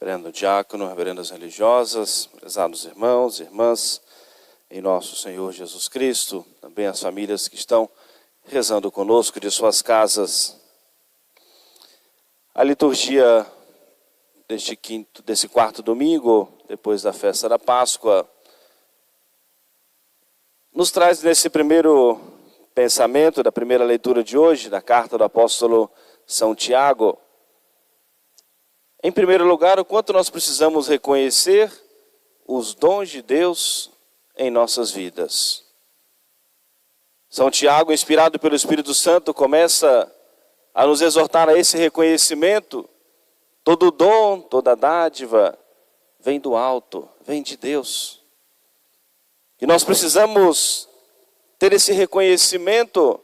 reverendo diácono, reverendas religiosas, prezados irmãos e irmãs, em nosso Senhor Jesus Cristo, também as famílias que estão rezando conosco de suas casas. A liturgia desse quarto domingo, depois da festa da Páscoa, nos traz nesse primeiro pensamento da primeira leitura de hoje, da carta do apóstolo São Tiago, em primeiro lugar, o quanto nós precisamos reconhecer os dons de Deus em nossas vidas. São Tiago, inspirado pelo Espírito Santo, começa a nos exortar a esse reconhecimento. Todo dom, toda dádiva vem do alto, vem de Deus. E nós precisamos ter esse reconhecimento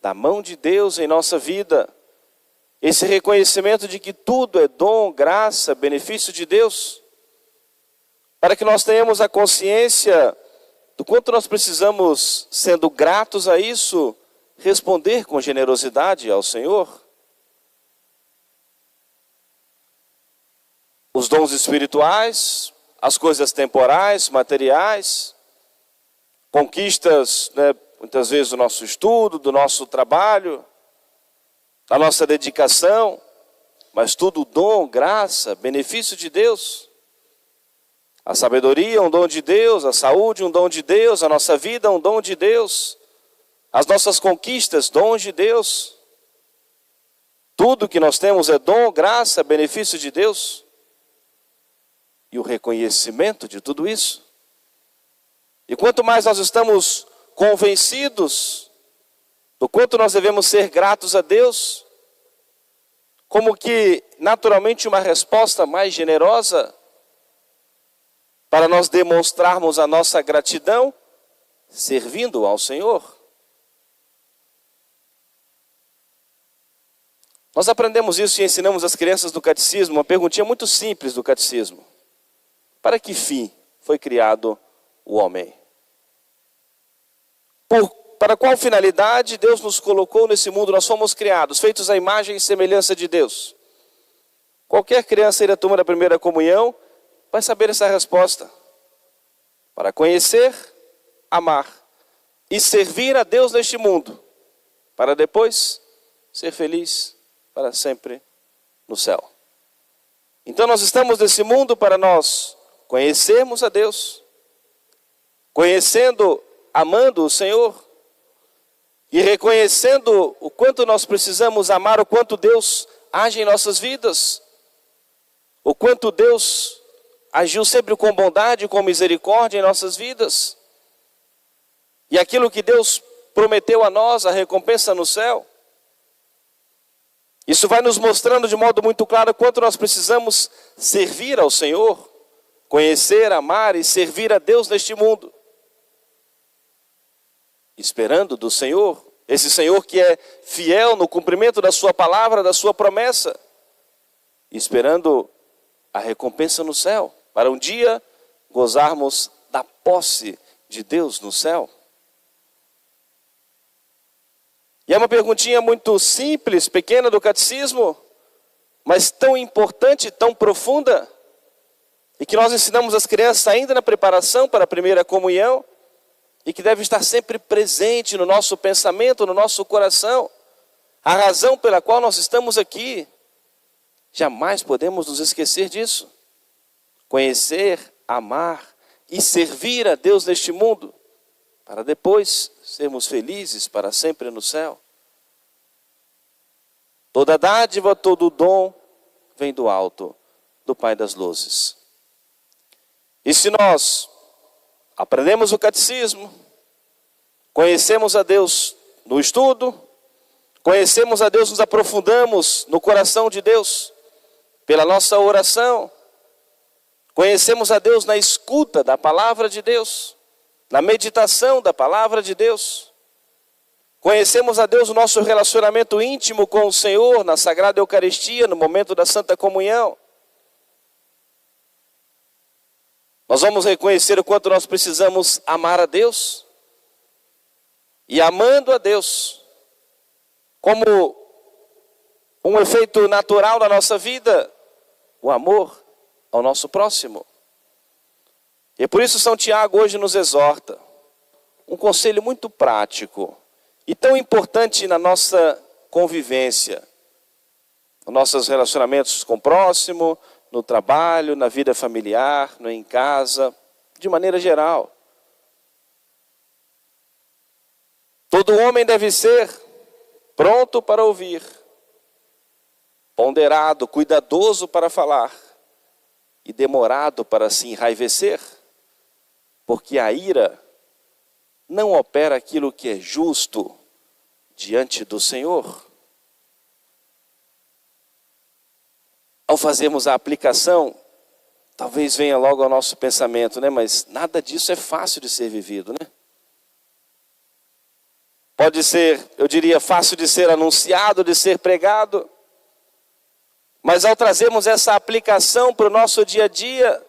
da mão de Deus em nossa vida. Esse reconhecimento de que tudo é dom, graça, benefício de Deus. Para que nós tenhamos a consciência do quanto nós precisamos, sendo gratos a isso, responder com generosidade ao Senhor. Os dons espirituais, as coisas temporais, materiais, conquistas, muitas vezes do nosso estudo, do nosso trabalho, da nossa dedicação, mas tudo dom, graça, benefício de Deus. A sabedoria é um dom de Deus, a saúde um dom de Deus, a nossa vida é um dom de Deus, as nossas conquistas, dons de Deus. Tudo que nós temos é dom, graça, benefício de Deus. E o reconhecimento de tudo isso. E quanto mais nós estamos convencidos do quanto nós devemos ser gratos a Deus, como que naturalmente uma resposta mais generosa para nós demonstrarmos a nossa gratidão servindo ao Senhor. Nós aprendemos isso e ensinamos às crianças do catecismo, uma perguntinha muito simples do catecismo. Para que fim foi criado o homem? Para qual finalidade Deus nos colocou nesse mundo? Nós fomos criados, feitos à imagem e semelhança de Deus. Qualquer criança aí da turma da primeira comunhão vai saber essa resposta. Para conhecer, amar e servir a Deus neste mundo, para depois ser feliz para sempre no céu. Então nós estamos nesse mundo para nós conhecermos a Deus, conhecendo, amando o Senhor, e reconhecendo o quanto nós precisamos amar, o quanto Deus age em nossas vidas, o quanto Deus agiu sempre com bondade, com misericórdia em nossas vidas, e aquilo que Deus prometeu a nós, a recompensa no céu. Isso vai nos mostrando de modo muito claro o quanto nós precisamos servir ao Senhor, conhecer, amar e servir a Deus neste mundo. Esperando do Senhor, esse Senhor que é fiel no cumprimento da sua palavra, da sua promessa, esperando a recompensa no céu, para um dia gozarmos da posse de Deus no céu. E é uma perguntinha muito simples, pequena do catecismo, mas tão importante, tão profunda, e que nós ensinamos às crianças ainda na preparação para a primeira comunhão, e que deve estar sempre presente no nosso pensamento, no nosso coração. A razão pela qual nós estamos aqui. Jamais podemos nos esquecer disso. Conhecer, amar e servir a Deus neste mundo, para depois sermos felizes para sempre no céu. Toda dádiva, todo dom vem do alto, do Pai das luzes. E se nós aprendemos o catecismo, conhecemos a Deus no estudo, conhecemos a Deus, nos aprofundamos no coração de Deus, pela nossa oração, conhecemos a Deus na escuta da palavra de Deus, na meditação da palavra de Deus, conhecemos a Deus no nosso relacionamento íntimo com o Senhor, na Sagrada Eucaristia, no momento da Santa Comunhão. Nós vamos reconhecer o quanto nós precisamos amar a Deus. E amando a Deus, como um efeito natural da nossa vida, o amor ao nosso próximo. E por isso São Tiago hoje nos exorta, um conselho muito prático e tão importante na nossa convivência, nos nossos relacionamentos com o próximo, no trabalho, na vida familiar, em casa, de maneira geral. Todo homem deve ser pronto para ouvir, ponderado, cuidadoso para falar e demorado para se enraivecer, porque a ira não opera aquilo que é justo diante do Senhor. Ao fazermos a aplicação, talvez venha logo ao nosso pensamento, né? Mas nada disso é fácil de ser vivido, né? Pode ser, eu diria, fácil de ser anunciado, de ser pregado, mas ao trazermos essa aplicação para o nosso dia a dia,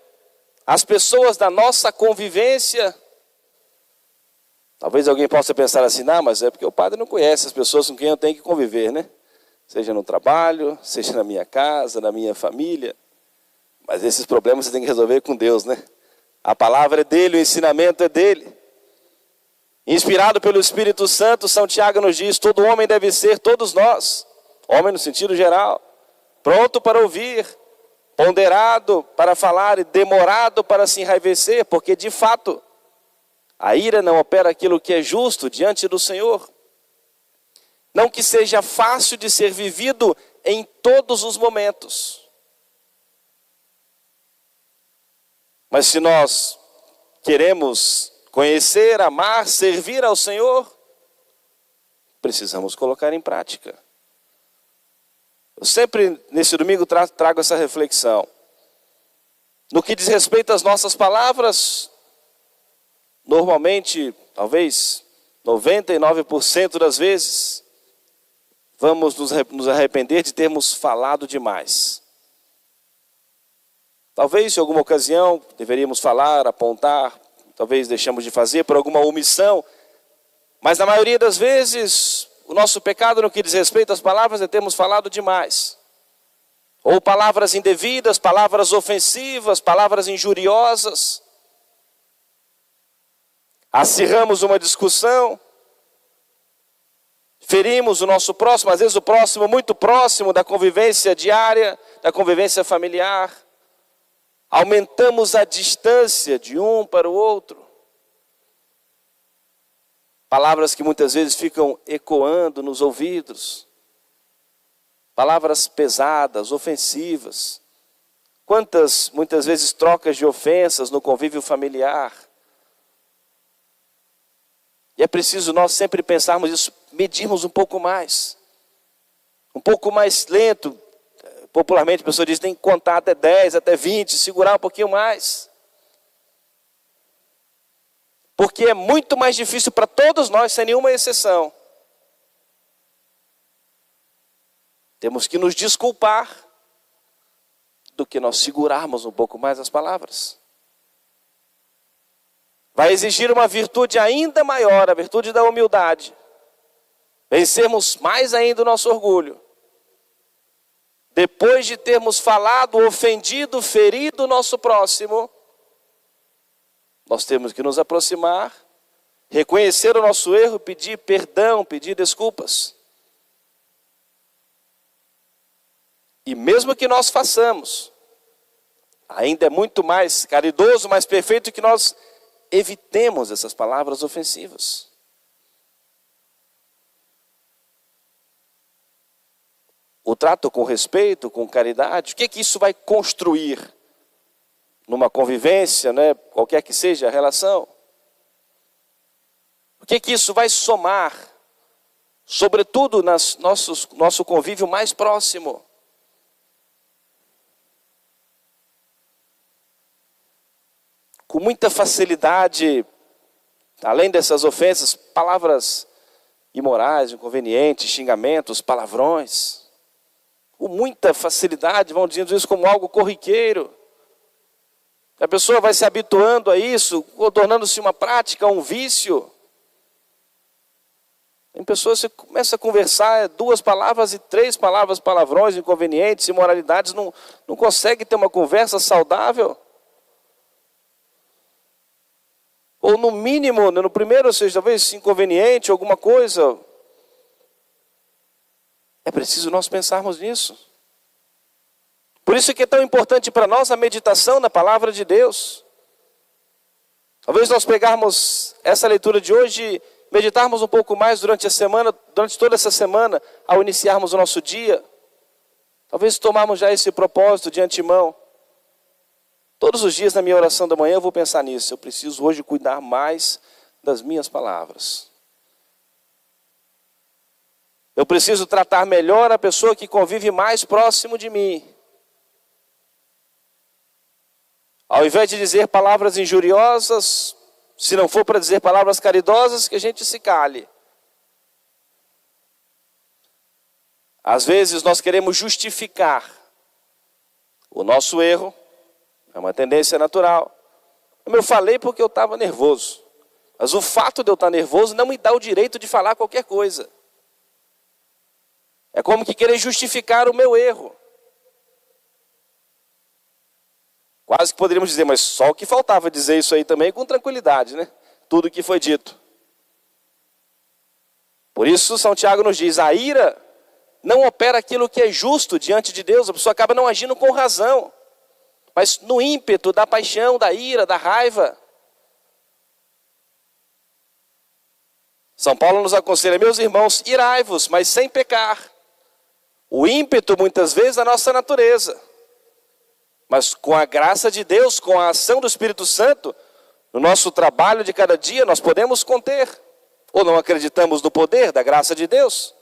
as pessoas da nossa convivência, talvez alguém possa pensar assim, não, mas é porque o padre não conhece as pessoas com quem eu tenho que conviver, né? Seja no trabalho, seja na minha casa, na minha família. Mas esses problemas você tem que resolver com Deus, né? A palavra é dele, o ensinamento é dele. Inspirado pelo Espírito Santo, São Tiago nos diz, todo homem deve ser, todos nós, homem no sentido geral, pronto para ouvir, ponderado para falar e demorado para se enraivecer, porque de fato, a ira não opera aquilo que é justo diante do Senhor. Não que seja fácil de ser vivido em todos os momentos. Mas se nós queremos conhecer, amar, servir ao Senhor, precisamos colocar em prática. Eu sempre, nesse domingo, trago essa reflexão. No que diz respeito às nossas palavras, normalmente, talvez 99% das vezes, vamos nos arrepender de termos falado demais. Talvez, em alguma ocasião, deveríamos falar, apontar, talvez deixamos de fazer por alguma omissão, mas na maioria das vezes, o nosso pecado no que diz respeito às palavras é termos falado demais. Ou palavras indevidas, palavras ofensivas, palavras injuriosas. Acirramos uma discussão, ferimos o nosso próximo, às vezes o próximo muito próximo da convivência diária, da convivência familiar. Aumentamos a distância de um para o outro. Palavras que muitas vezes ficam ecoando nos ouvidos. Palavras pesadas, ofensivas. Quantas, muitas vezes, trocas de ofensas no convívio familiar. E é preciso nós sempre pensarmos isso, medirmos um pouco mais lento. Popularmente a pessoa diz, tem que contar até 10, até 20, segurar um pouquinho mais. Porque é muito mais difícil para todos nós, sem nenhuma exceção. Temos que nos desculpar do que nós segurarmos um pouco mais as palavras. Vai exigir uma virtude ainda maior, a virtude da humildade. Vencermos mais ainda o nosso orgulho. Depois de termos falado, ofendido, ferido o nosso próximo, nós temos que nos aproximar, reconhecer o nosso erro, pedir perdão, pedir desculpas. E mesmo que nós façamos, ainda é muito mais caridoso, mais perfeito que nós evitemos essas palavras ofensivas. O trato com respeito, com caridade, o que é que isso vai construir numa convivência, né? Qualquer que seja a relação? O que é que isso vai somar, sobretudo no nosso convívio mais próximo? Com muita facilidade, além dessas ofensas, palavras imorais, inconvenientes, xingamentos, palavrões. Com muita facilidade, vão dizendo isso como algo corriqueiro. A pessoa vai se habituando a isso, ou tornando-se uma prática, um vício. Tem pessoas que começam a conversar 2 palavras e 3 palavras, palavrões, inconvenientes, imoralidades, não consegue ter uma conversa saudável. Ou no mínimo, no primeiro, ou seja, talvez inconveniente, alguma coisa. É preciso nós pensarmos nisso. Por isso que é tão importante para nós a meditação na palavra de Deus. Talvez nós pegarmos essa leitura de hoje, meditarmos um pouco mais durante a semana, durante toda essa semana, ao iniciarmos o nosso dia. Talvez tomarmos já esse propósito de antemão. Todos os dias na minha oração da manhã eu vou pensar nisso. Eu preciso hoje cuidar mais das minhas palavras. Eu preciso tratar melhor a pessoa que convive mais próximo de mim. Ao invés de dizer palavras injuriosas, se não for para dizer palavras caridosas, que a gente se cale. Às vezes nós queremos justificar o nosso erro, é uma tendência natural. Eu falei porque eu estava nervoso. Mas o fato de eu estar nervoso não me dá o direito de falar qualquer coisa. É como que querer justificar o meu erro. Quase que poderíamos dizer, mas só o que faltava dizer isso aí também com tranquilidade, né? Tudo o que foi dito. Por isso São Tiago nos diz, a ira não opera aquilo que é justo diante de Deus, a pessoa acaba não agindo com razão. Mas no ímpeto da paixão, da ira, da raiva. São Paulo nos aconselha, meus irmãos, irai-vos, mas sem pecar. O ímpeto muitas vezes é a nossa natureza. Mas com a graça de Deus, com a ação do Espírito Santo, no nosso trabalho de cada dia, nós podemos conter. Ou não acreditamos no poder da graça de Deus?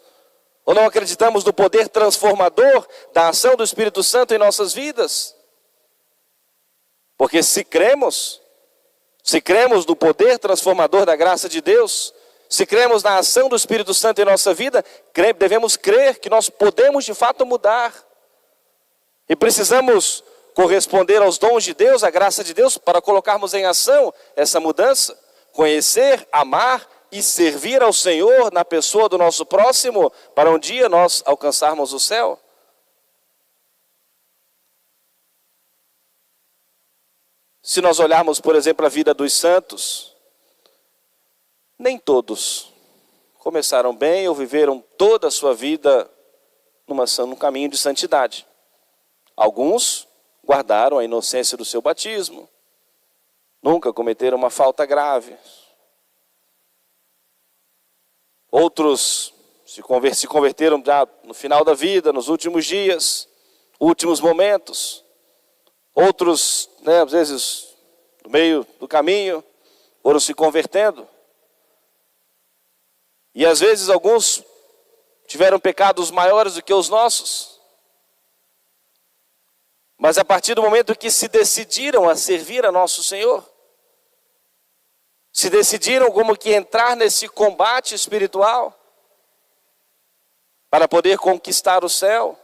Ou não acreditamos no poder transformador da ação do Espírito Santo em nossas vidas? Porque se cremos no poder transformador da graça de Deus, se cremos na ação do Espírito Santo em nossa vida, devemos crer que nós podemos de fato mudar. E precisamos corresponder aos dons de Deus, à graça de Deus, para colocarmos em ação essa mudança. Conhecer, amar e servir ao Senhor na pessoa do nosso próximo, para um dia nós alcançarmos o céu. Se nós olharmos, por exemplo, a vida dos santos, nem todos começaram bem ou viveram toda a sua vida num caminho de santidade. Alguns guardaram a inocência do seu batismo, nunca cometeram uma falta grave. Outros se converteram já no final da vida, nos últimos dias, últimos momentos. Outros, às vezes, no meio do caminho, foram se convertendo. E às vezes alguns tiveram pecados maiores do que os nossos. Mas a partir do momento que se decidiram a servir a nosso Senhor, se decidiram como que entrar nesse combate espiritual, para poder conquistar o céu,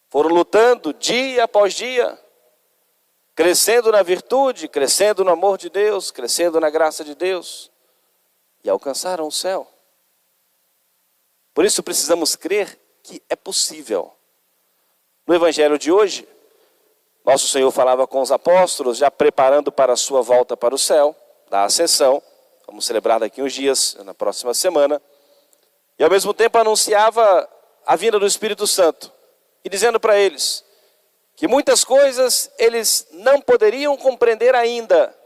foram lutando dia após dia, crescendo na virtude, crescendo no amor de Deus, crescendo na graça de Deus, e alcançaram o céu. Por isso precisamos crer que é possível. No Evangelho de hoje, nosso Senhor falava com os apóstolos, já preparando para a sua volta para o céu, da ascensão, vamos celebrar daqui uns dias, na próxima semana, e ao mesmo tempo anunciava a vinda do Espírito Santo, e dizendo para eles que muitas coisas eles não poderiam compreender ainda,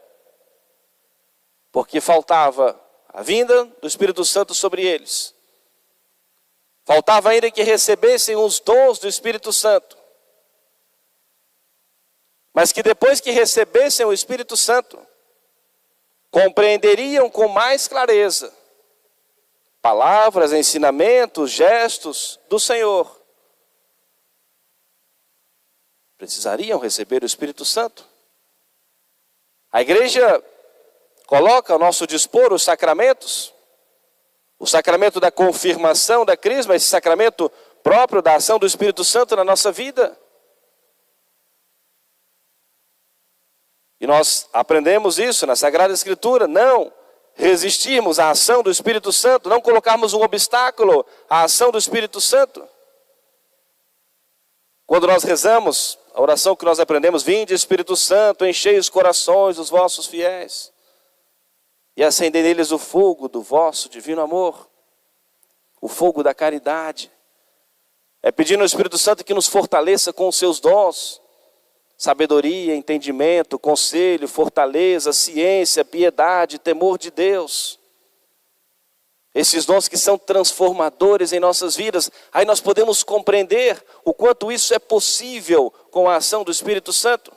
porque faltava a vinda do Espírito Santo sobre eles. Faltava ainda que recebessem os dons do Espírito Santo. Mas que depois que recebessem o Espírito Santo, compreenderiam com mais clareza palavras, ensinamentos, gestos do Senhor. Precisariam receber o Espírito Santo. A igreja coloca ao nosso dispor os sacramentos, o sacramento da confirmação da crisma, esse sacramento próprio da ação do Espírito Santo na nossa vida. E nós aprendemos isso na Sagrada Escritura, não resistirmos à ação do Espírito Santo, não colocarmos um obstáculo à ação do Espírito Santo. Quando nós rezamos, a oração que nós aprendemos, vinde Espírito Santo, enchei os corações dos vossos fiéis, e acendei neles o fogo do vosso divino amor, o fogo da caridade. É pedindo ao Espírito Santo que nos fortaleça com os seus dons, sabedoria, entendimento, conselho, fortaleza, ciência, piedade, temor de Deus. Esses dons que são transformadores em nossas vidas. Aí nós podemos compreender o quanto isso é possível com a ação do Espírito Santo.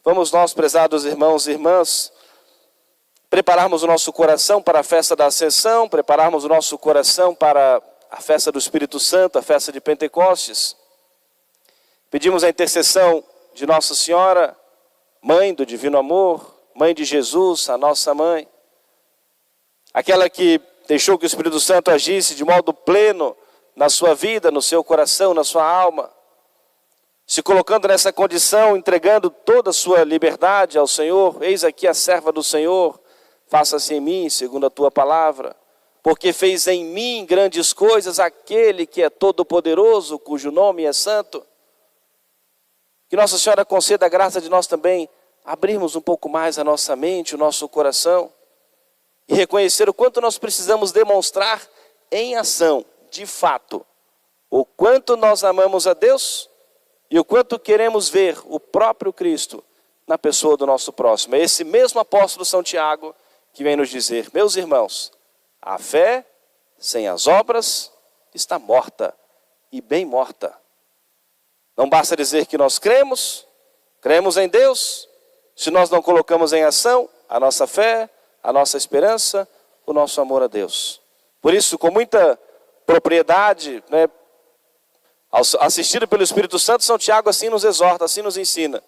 Vamos nós, prezados irmãos e irmãs, prepararmos o nosso coração para a festa da Ascensão, prepararmos o nosso coração para a festa do Espírito Santo, a festa de Pentecostes. Pedimos a intercessão de Nossa Senhora, Mãe do Divino Amor, Mãe de Jesus, a nossa Mãe. Aquela que deixou que o Espírito Santo agisse de modo pleno na sua vida, no seu coração, na sua alma. Se colocando nessa condição, entregando toda a sua liberdade ao Senhor. Eis aqui a serva do Senhor, faça-se em mim, segundo a tua palavra. Porque fez em mim grandes coisas aquele que é todo-poderoso, cujo nome é santo. Que Nossa Senhora conceda a graça de nós também abrirmos um pouco mais a nossa mente, o nosso coração, e reconhecer o quanto nós precisamos demonstrar em ação, de fato, o quanto nós amamos a Deus e o quanto queremos ver o próprio Cristo na pessoa do nosso próximo. É esse mesmo apóstolo São Tiago que vem nos dizer, meus irmãos, a fé sem as obras está morta, e bem morta. Não basta dizer que nós cremos em Deus, se nós não colocamos em ação a nossa fé, a nossa esperança, o nosso amor a Deus. Por isso, com muita propriedade, assistido pelo Espírito Santo, São Tiago assim nos exorta, assim nos ensina.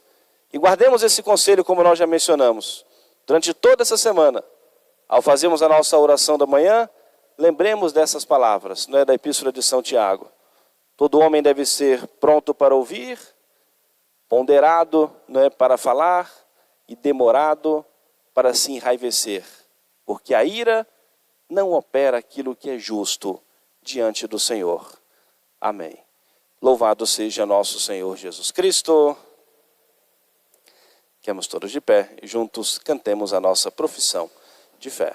E guardemos esse conselho, como nós já mencionamos, durante toda essa semana. Ao fazermos a nossa oração da manhã, lembremos dessas palavras, da Epístola de São Tiago. Todo homem deve ser pronto para ouvir, ponderado para falar, e demorado para se enraivecer, porque a ira não opera aquilo que é justo diante do Senhor. Amém. Louvado seja nosso Senhor Jesus Cristo. Fiquemos todos de pé e juntos cantemos a nossa profissão de fé.